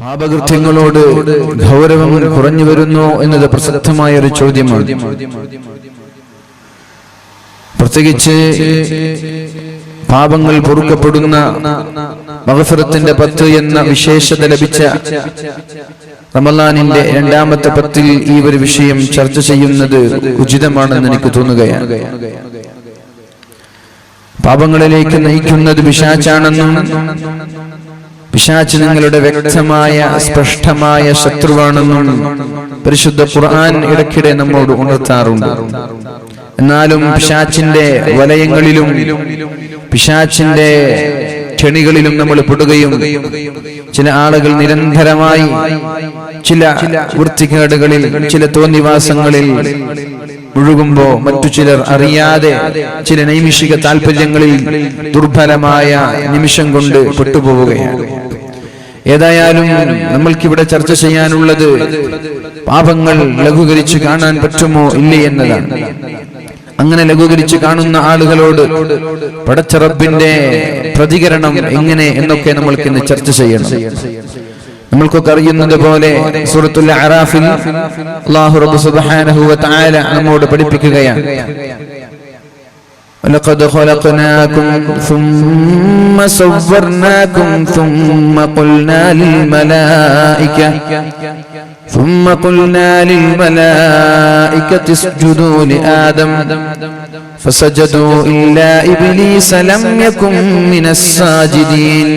പാപകൃത്യങ്ങളോട് ഗൗരവം കുറഞ്ഞു വരുന്നു എന്നത് പ്രസക്തമായ ഒരു ചോദ്യമാണ്. പ്രത്യേകിച്ച് പാപങ്ങൾ പൊറുക്കപ്പെടുന്ന മഗ്ഫിറത്തിന്റെ 10 എന്ന വിശേഷത ലഭിച്ച റമളാനിന്റെ 2ാമത്തെ 10-ൽ ഈ ഒരു വിഷയം ചർച്ച ചെയ്യുന്നത് ഉചിതമാണെന്ന് എനിക്ക് തോന്നുകയാണ്. പാപങ്ങളിലേക്ക് നയിക്കുന്നത് പിശാചാണെന്നും പിശാച് നിങ്ങളുടെ വ്യക്തമായ സ്പഷ്ടമായ ശത്രുവാണെന്നും പരിശുദ്ധ ഖുർആൻ ഇടയ്ക്കിടെ നമ്മോട് ഉണർത്താറുണ്ട്. എന്നാലും പിശാചിന്റെ വലയങ്ങളിലും പിശാചിന്റെ കെണികളിലും നമ്മൾ പെടുകയും ചില ആളുകൾ നിരന്തരമായി ചില വൃത്തികേടുകളിൽ ചില തോന്നിവാസങ്ങളിൽ മുഴുകുമ്പോ മറ്റു ചിലർ അറിയാതെ ചില നൈമിഷിക താല്പര്യങ്ങളിൽ ദുർബലമായ നിമിഷം കൊണ്ട് പെട്ടുപോവുകയാണ്. ഏതായാലും നമ്മൾക്കിവിടെ ചർച്ച ചെയ്യാനുള്ളത് പാപങ്ങൾ ലഘൂകരിച്ച് കാണാൻ പറ്റുമോ ഇല്ലേ എന്നതാണ്. അങ്ങനെ ലഘൂകരിച്ച് കാണുന്ന ആളുകളോട് പടച്ച റബ്ബിന്റെ പ്രതികരണം എങ്ങനെ എന്നൊക്കെ നമ്മൾക്ക് ഇന്ന് ചർച്ച ചെയ്യണം. നമ്മൾക്കൊക്കെ അറിയുന്നത് പോലെ സൂറത്തുൽ അറാഫിൽ അല്ലാഹു റബ്ബ് സുബ്ഹാനഹു വ തആല നമ്മോട് പഠിപ്പിക്കുകയാണ്. വലഖദ് ഖലഖനാകും സുമ്മ സവ്വർനാകും സുമ്മ ഖുൽനാ ലിൽ മലായികതി ഇസ്ജുദൂ ലിആദം ഫസജദൂ ഇല്ലാ ഇബ്ലീസ ലം യകും മിനസ് സാജിദീൻ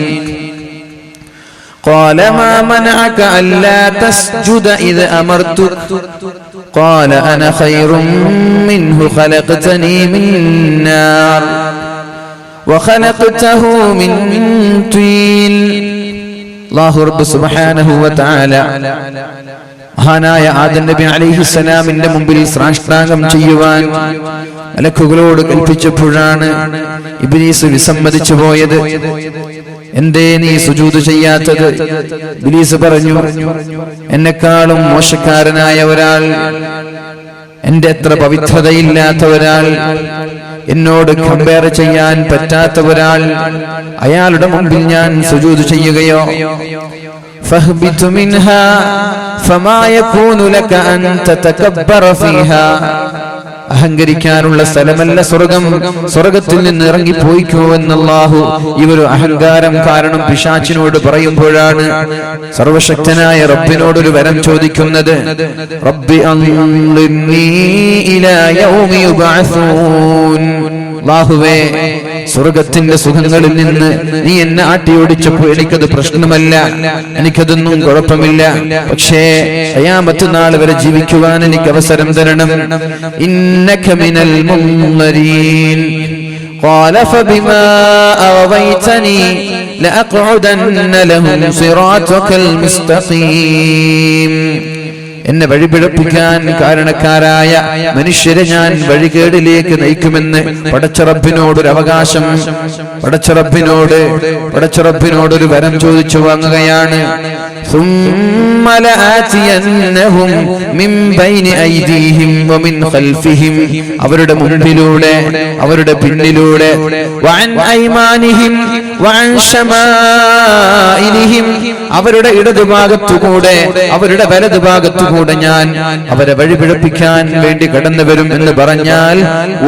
قال ما منعك ألا تسجد إذ أمرتك قال أنا خير منه خلقتني من نار وخلقته من طين الله رب سبحانه وتعالى മഹാനായ ആദം നബി അലൈഹിസ്സലാമിന്റെ മുമ്പിൽ സാഷ്ടാംഗം ചെയ്യുവാൻ മലക്കുകളോട് കൽപ്പിച്ചപ്പോഴാണ് ഇബ്ലീസ് വിസമ്മതിച്ചു പോയത്. എന്തേ നീ സുജൂദ് ചെയ്യാത്തത്? ഇബ്ലീസ് പറഞ്ഞു, എന്നെക്കാളും മോശക്കാരനായ ഒരാൾ, എന്റെ അത്ര പവിത്രതയില്ലാത്ത ഒരാൾ, എന്നോട് കമ്പയർ ചെയ്യാൻ പറ്റാത്ത ഒരാൾ, അയാളുടെ മുമ്പിൽ ഞാൻ സുജൂദ് ചെയ്യുകയോ? فاهبط منها فما يكون لك أن تتكبر فيها അഹങ്കരിക്കാനുള്ള സ്ഥലമല്ല സ്വർഗം, സ്വർഗത്തിൽ നിന്ന് ഇറങ്ങിപ്പോയിക്കോ എന്ന് അല്ലാഹു ഈ ഒരു അഹങ്കാരം കാരണം പിശാചിനോട് പറയുമ്പോഴാണ് സർവശക്തനായ റബ്ബിനോടൊരു വരം ചോദിക്കുന്നത്. റബ്ബി അൻളിർനീ ഇലാ യൗമി യുബഅസൂൻ, അല്ലാഹുവേ സ്വർഗത്തിന്റെ സുഖങ്ങളിൽ നിന്ന് നീ എന്നെ ആട്ടിയോടിച്ചപ്പോൾ എനിക്കത് പ്രശ്നമല്ല, എനിക്കതൊന്നും കുഴപ്പമില്ല. പക്ഷേ ഖിയാമത്ത് നാൾ വരെ ജീവിക്കുവാൻ എനിക്ക് അവസരം തരണം. ഇന്നക മിനൽ മുൻദരീൻ ഖാല ഫബിമാ അവൈതനി ലഅഖഉദന്ന ലഹും സിറാതകൽ മുസ്തഖീം, എന്നെ വഴിപിഴപ്പിക്കാൻ കാരണക്കാരായ മനുഷ്യരെ ഞാൻ വഴികേടിലേക്ക് നയിക്കുമെന്ന് പടച്ചറബിനോടൊരു അവകാശം, പടച്ചറബിനോടൊരു വരം ചോദിച്ചു വാങ്ങുകയാണ്. ثم لآتينهم من بين أيديهم ومن خلفهم, അവരുടെ മുൻപിലൂടെ അവരുടെ പിന്നിലൂടെ, وعن أيمانهم وعن شمائلهم, അവരുടെ ഇടതുഭാഗത്തുകൂടെ അവരുടെ വലതുഭാഗത്തുകൂടെ ഞാൻ അവരെ വഴിപിഴപ്പിക്കാൻ വേണ്ടി കടന്നു വരും എന്ന് പറഞ്ഞാൽ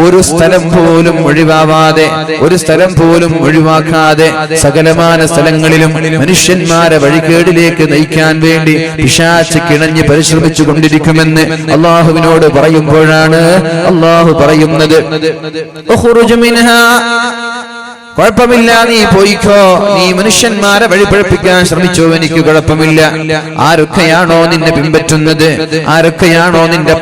ഒരു സ്ഥലം പോലും ഒഴിവാവാതെ, ഒരു സ്ഥലം പോലും ഒഴിവാക്കാതെ സകലമാന സ്ഥലങ്ങളിലും മനുഷ്യന്മാരെ വഴികേടിലേക്ക് നയിക്കാൻ വേണ്ടി പിശാച് കിണഞ്ഞ് പരിശ്രമിച്ചു കൊണ്ടിരിക്കുമെന്ന് അല്ലാഹുവിനോട് പറയുമ്പോഴാണ് അല്ലാഹു പറയുന്നത്, ഉഖ്റുജ് മിൻഹാ, കുഴപ്പമില്ല, നീ പോയിക്കോ, നീ മനുഷ്യന്മാരെ വഴിപഴപ്പിക്കാൻ ശ്രമിച്ചോ, എനിക്ക് കുഴപ്പമില്ല. ആരൊക്കെയാണോ നിന്നെ പിൻപറ്റുന്നത്, ആരൊക്കെയാണോ നിന്റെ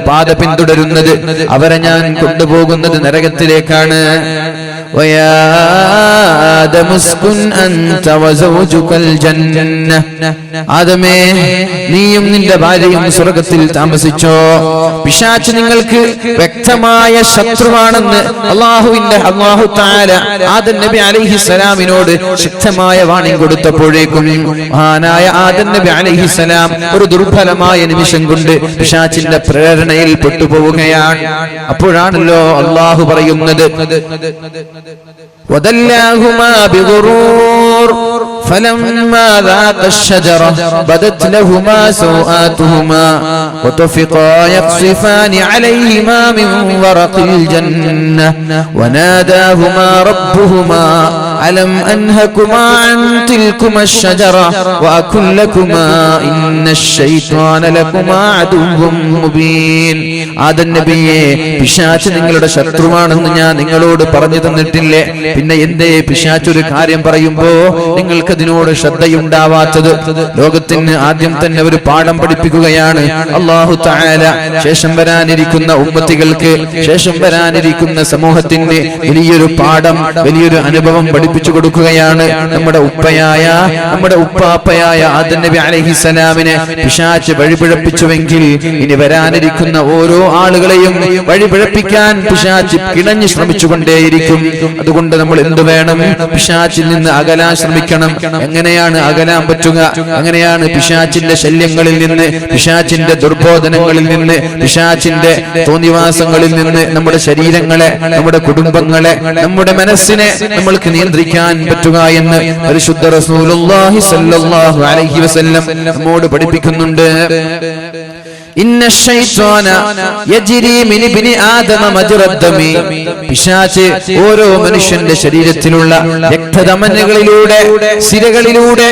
പാത പിന്തുടരുന്നത്, അവരെ ഞാൻ കൊണ്ടുപോകുന്നത് നരകത്തിലേക്കാണ്. ويا آدم اسكن أنت وزوجك الجنة, ആദമേ നീയും നിന്റെ ഭാര്യയും സ്വർഗ്ഗത്തിൽ താമസിച്ചോ. പിശാച് നിങ്ങൾക്ക് വ്യക്തമായ ശത്രുവാണെന്ന് അല്ലാഹു തആല ആദം നബി അലൈഹിസ്സലാമിനോട് ശക്തമായ വാണിംഗ് കൊടുത്തപ്പോഴേക്കും മഹാനായ ആദം നബി അലൈഹിസ്സലാം ഒരു ദുർബലമായ നിമിഷം കൊണ്ട് പിശാചിന്റെ പ്രേരണയിൽ പെട്ടുപോവുകയാണ്. അപ്പോഴാണല്ലോ അല്ലാഹു പറയുന്നത്, وَدَلَّاهُمَا بِغُرُورٍ فَلَمَّا ذَاقَا الشَّجَرَةَ بَدَتْ لَهُمَا سَوْآتُهُمَا وَطَفِقَا يَخْصِفَانِ عَلَيْهِمَا مِنْ وَرَقِ الْجَنَّةِ وَنَادَاهُمَا رَبُّهُمَا أَلَمْ أَنْهَكُمَا عَنْ تِلْكُمَا الشَّجَرَةِ وَأَقُلْ لَكُمَا إِنَّ الشَّيْطَانَ لَكُمَا عَدُوٌّ مُبِينٌ. ആദം നബിയെ, പിശാച് നിങ്ങളുടെ ശത്രുവാണെന്ന് ഞാൻ നിങ്ങളോട് പറഞ്ഞു തന്നിട്ടില്ലേ? പിന്നെ എന്തേ പിശാച് ഒരു കാര്യം പറയുമ്പോ നിങ്ങൾക്ക് അതിനോട് ശ്രദ്ധയുണ്ടാവാത്തത്? ലോകത്തിന് ആദ്യം തന്നെ ഒരു പാഠം പഠിപ്പിക്കുകയാണ് അല്ലാഹു തആല. ശേഷം വരാനിരിക്കുന്ന ഉമ്മത്തികൾക്ക്, ശേഷം വരാനിരിക്കുന്ന സമൂഹത്തിന് വലിയൊരു പാഠം, വലിയൊരു അനുഭവം പഠിപ്പിച്ചു കൊടുക്കുകയാണ്. നമ്മുടെ ഉപ്പാപ്പയായ ആദം നബി അലൈഹിസ്സലാമിനെ പിശാച് വഴിപിഴപ്പിച്ചുവെങ്കിൽ ഇനി വരാനിരിക്കുന്ന ഓരോ ആളുകളെയും വഴിപിഴപ്പിക്കാൻ പിശാച് കിണഞ്ഞു ശ്രമിച്ചുകൊണ്ടേയിരിക്കും. അതുകൊണ്ട് നമ്മൾ എന്ത് വേണം? പിശാചിൽ നിന്ന് അകലാൻ ശ്രമിക്കണം. എങ്ങനെയാണ് അകലാൻ പറ്റുക? എങ്ങനെയാണ് പിശാചിന്റെ ശല്യങ്ങളിൽ നിന്ന്, പിശാചിന്റെ ദുർബോധനങ്ങളിൽ നിന്ന്, പിശാചിന്റെ തോന്നിവാസങ്ങളിൽ നിന്ന് നമ്മുടെ ശരീരങ്ങളെ, നമ്മുടെ കുടുംബങ്ങളെ, നമ്മുടെ മനസ്സിനെ നമ്മൾക്ക് നിയന്ത്രിക്കാൻ പറ്റുക എന്ന് പരിശുദ്ധ റസൂലുള്ളാഹി സ്വല്ലല്ലാഹു അലൈഹി വസല്ലം നമ്മോട് പഠിപ്പിക്കുന്നുണ്ട്. ഇന്ന ശൈത്വാന യജ്രി മിൻ ഇബ്നി ആദമ മജ്റദ്ദമി. പിശാച് ഓരോ മനുഷ്യന്റെ ശരീരത്തിലുള്ള രക്തധമനികളിലൂടെ, സിരകളിലൂടെ,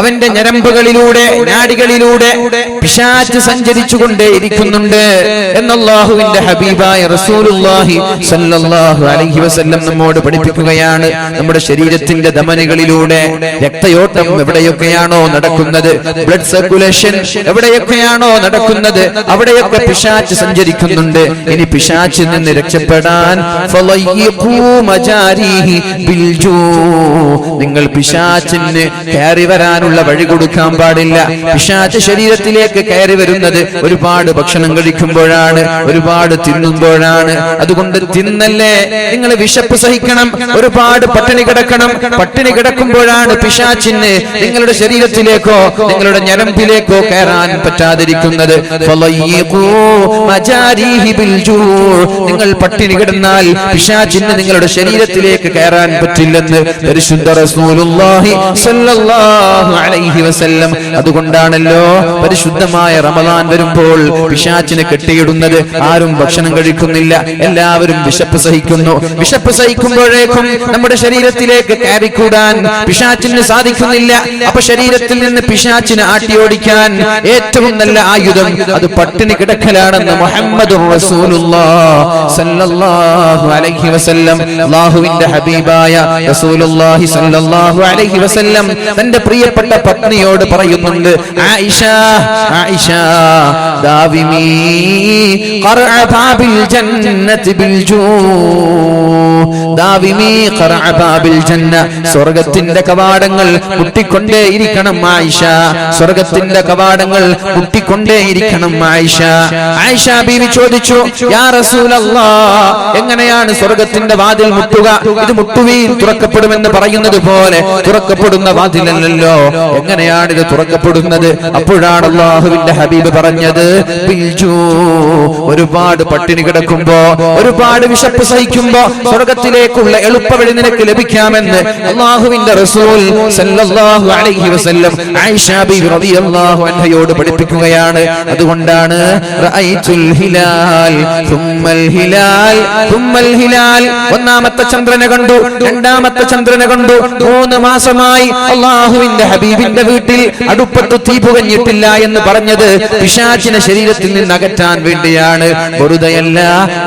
അവന്റെ ഞരമ്പുകളിലൂടെ, നാഡികളിലൂടെ പിശാച് സഞ്ചരിച്ചുകൊണ്ടേയിരിക്കുന്നുണ്ട് എന്ന് അല്ലാഹുവിന്റെ ഹബീബായ റസൂലുള്ളാഹി സ്വല്ലല്ലാഹു അലൈഹി വസല്ലം നമ്മോട് പഠിപ്പിക്കുകയാണ്. നമ്മുടെ ശരീരത്തിന്റെ ധമനികളിലൂടെ രക്തയോട്ടം എവിടെയൊക്കെയാണോ നടക്കുന്നത്, ബ്ലഡ് സർക്കുലേഷൻ എവിടെയൊക്കെയാണോ നടക്കുന്നത്, അവിടെയൊക്കെ പിശാച് സഞ്ചരിക്കുന്നുണ്ട്. ഇനി പിശാചിൽ നിന്ന് രക്ഷപ്പെടാൻ നിങ്ങൾ പിശാചിന് കയറി വരാനുള്ള വഴി കൊടുക്കാൻ പാടില്ല. പിശാച് ശരീരത്തിലേക്ക് കയറി വരുന്നത് ഒരുപാട് ഭക്ഷണം കഴിക്കുമ്പോഴാണ്, ഒരുപാട് തിന്നുമ്പോഴാണ്. അതുകൊണ്ട് തിന്നല്ലേ, നിങ്ങൾ വിശപ്പ് സഹിക്കണം, ഒരുപാട് പട്ടിണി കിടക്കണം. പട്ടിണി കിടക്കുമ്പോഴാണ് പിശാചിന് നിങ്ങളുടെ ശരീരത്തിലേക്കോ നിങ്ങളുടെ ഞരമ്പിലേക്കോ കയറാൻ പറ്റാതിരിക്കുന്നത്. നിങ്ങൾ പട്ടിണി കിടന്നാൽ പിശാചിന് നിങ്ങളുടെ ശരീരത്തിലേക്ക് കയറാൻ പറ്റില്ലെന്ന് പരിശുദ്ധ റസൂലുള്ളാഹി സ്വല്ലല്ലാഹു അലൈഹി വസല്ലം. അതുകൊണ്ടാണല്ലോ പരിശുദ്ധമായ റമദാൻ വരുമ്പോൾ പിശാചിനെ കെട്ടിയിടുന്നത്. ആരും ഭക്ഷണം കഴിക്കുന്നില്ല, എല്ലാവരും വിശപ്പ് സഹിക്കുന്നു. വിശപ്പ് സഹിക്കുമ്പോഴേക്കും നമ്മുടെ ശരീരത്തിലേക്ക് കയറിക്കൂടാൻ പിശാചിന് സാധിക്കുന്നില്ല. അപ്പൊ ശരീരത്തിൽ നിന്ന് പിശാചിനെ ആട്ടിയോടിക്കാൻ ഏറ്റവും നല്ല ആയുധം അത് പട്ടിണി കിടക്കലാണെന്ന് മുഹമ്മദുർ റസൂലുള്ളാഹി സ്വല്ലല്ലാഹു അലൈഹി വസല്ലം, അല്ലാഹുവിന്റെ ഹബീബായ റസൂലുള്ളാഹി സ്വല്ലല്ലാഹു അലൈഹി വസല്ലം തന്റെ പ്രിയപ്പെട്ട പത്നിയോട് പറയുന്നുണ്ട്. ആയിഷ, ആയിഷ, ദാവിമി ഖർഅ ബാബിൽ ജന്നതി ബിൽ ജൂ, ദാവിമി ഖർഅ ബാബിൽ ജന്ന. സ്വർഗ്ഗത്തിന്റെ കവാടങ്ങൾ മുട്ടിക്കൊണ്ടേയിരിക്കണം ആയിഷ, സ്വർഗ്ഗത്തിന്റെ കവാടങ്ങൾ മുട്ടിക്കൊണ്ടേയിരിക്കണം ആയിഷ. ആയിഷ ബീവി ചോദിച്ചു, യാ റസൂലല്ലാഹ്, എങ്ങനെയാണ് സ്വർഗ്ഗത്തിന്റെ വാതിൽ മുട്ടുക? ഇത് മുട്ടുവീൻ തുറക്കപ്പെടുമെന്ന് പറയുന്നത് പോലെ തുറക്കപ്പെടുന്ന വാതിലല്ലല്ലോ, എങ്ങനെയാണ് ഇത് തുറക്കപ്പെടുന്നത്? അപ്പോഴാണ് അല്ലാഹുവിന്റെ ഹബീബ് പറഞ്ഞത്, ഒരുപാട് പട്ടിണി കിടക്കുമ്പോ, ഒരുപാട് വിശപ്പ് സഹിക്കുമ്പോ സ്വർഗ്ഗത്തിലേക്കുള്ള എളുപ്പവഴി നിനക്ക് ലഭിക്കാമെന്ന് അല്ലാഹുവിന്റെ റസൂൽ സല്ലല്ലാഹു അലൈഹി വസല്ലം ആയിഷ ബീവി റളിയല്ലാഹു അൻഹയോട് പഠിപ്പിക്കുകയാണ്. അതുകൊണ്ടാണ് റഅയ്തുൽ ഹിലാൽ തുമ്മൽ ഹിലാൽ തുമ്മൽ ഹിലാൽ, ഒന്നാമത്തെ ചന്ദ്രനെ കണ്ടു, രണ്ടാമത്തെ ചന്ദ്രനെ കണ്ടു. 3 മാസമായി അല്ലാഹുവിന്റെ ഹബീബിന്റെ വീട്ടിൽ അടുപ്പത്ത് തീ പുകഞ്ഞിട്ടില്ല എന്ന് പറഞ്ഞത് പിശാചിനെ ശരീരത്തിൽ നിന്ന് അകറ്റാൻ വേണ്ടിയാണ്, വെറുതെയല്ല.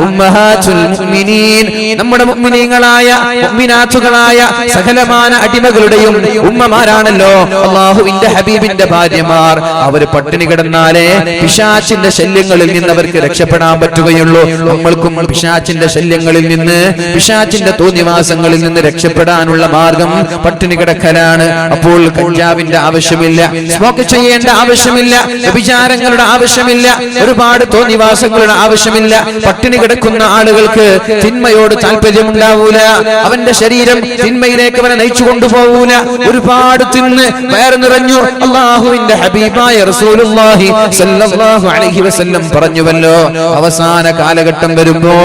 ഉമ്മഹാത്തുൽ മുഅ്മിനീൻ, നമ്മുടെ മുഅ്മിനീങ്ങളായ മുഅ്മിനാത്തുകളായ സകലമാന അടിമകളുടെയും ഉമ്മമാരാണല്ലോ അല്ലാഹുവിന്റെ ഹബീബിന്റെ ഭാര്യമാർ. അവർ പട്ടിണി കിടന്നാലേ പിശാചിന്റെ ശല്യങ്ങളിൽ നിന്ന് അവർക്ക് രക്ഷപ്പെടാൻ പറ്റുകയുള്ളൂ. നമ്മൾക്കും പിശാചിന്റെ ശല്യങ്ങളിൽ നിന്ന്, പിശാചിന്റെ തോന്നിവാസങ്ങളിൽ നിന്ന് രക്ഷപ്പെടാനുള്ള മാർഗം പട്ടിണി കിടക്കലാണ്. അപ്പോൾ കഞ്ചാവിന്റെ ആവശ്യമില്ല, സ്മോക്ക് ചെയ്യേണ്ട ആവശ്യമില്ല, വ്യഭിചാരങ്ങളുടെ ആവശ്യമില്ല, ഒരുപാട് തോന്നിവാസങ്ങളുടെ ആവശ്യമില്ല. പട്ടിണി കിടക്കുന്ന ആളുകൾക്ക് തിന്മയോട് താല്പര്യം താല്പര്യം ഉണ്ടാവൂല, അവന്റെ ശരീരം തിന്മയിലേക്ക് അവനെ നയിച്ചു കൊണ്ടുപോകൂല. ഒരുപാട് തിന്ന് വയറ് നിറഞ്ഞു. അല്ലാഹുവിന്റെ ഹബീബായ റസൂലുള്ളാഹി സ്വല്ലല്ലാഹു അലൈഹി വസല്ലം പറഞ്ഞുവല്ലോ, അവസാന കാലഘട്ടം വരുമ്പോ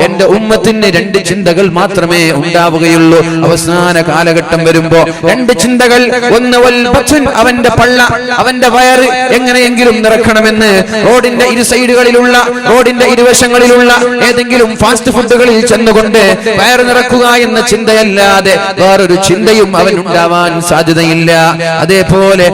എന്റെ ഉമ്മത്തിന് രണ്ട് ചിന്തകൾ മാത്രമേ ഉണ്ടാവുകയുള്ളൂ. അവസാന കാലഘട്ടം വരുമ്പോ രണ്ട് ചിന്തകൾ. ഒന്ന് വൽബത്തുൻ, അവന്റെ പള്ള, അവന്റെ വയറ് എങ്ങനെയെങ്കിലും നിറക്കണമെന്ന് റോഡിന്റെ ഇരു സൈഡുകളിലുള്ള, റോഡിന്റെ ഇരുവശങ്ങളിലുള്ള ഏതെങ്കിലും ഫാസ്റ്റ് ഫുഡുകളിൽ ചെന്നുകൊണ്ട് വയറ് നിറക്കുക എന്ന ചിന്തയല്ലാതെ വേറൊരു ചിന്തയും അവൻ ഉണ്ടാവാൻ സാധ്യതയില്ല. അതേപോലെ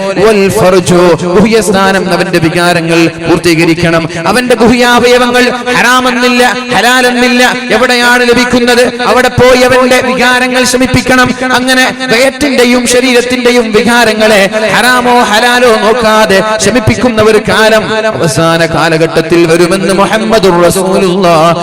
ഗുഹ്യസ്ഥാനം, അവന്റെ വികാരങ്ങൾ പൂർത്തീകരിക്കണം. അവന്റെ ഗുഹ്യാവയവങ്ങൾ ഹറാമെന്നില്ല, ഹലാലെന്നില്ല, എവിടെയാണ് ലഭിക്കുന്നത് അവിടെ പോയി അവന്റെ വികാരങ്ങൾ ശമിപ്പിക്കണം. അങ്ങനെ വയറ്റിന്റെയും ശരീരത്തിന്റെയും വികാരങ്ങളെ ഹറാമോ ഹലാലോ നോക്കാതെ ശമിപ്പിക്കുന്ന ഒരു കാലം അവസാന കാലഘട്ടത്തിൽ വരുമെന്ന് മുഹമ്മദുർ റസൂലുള്ളാഹ്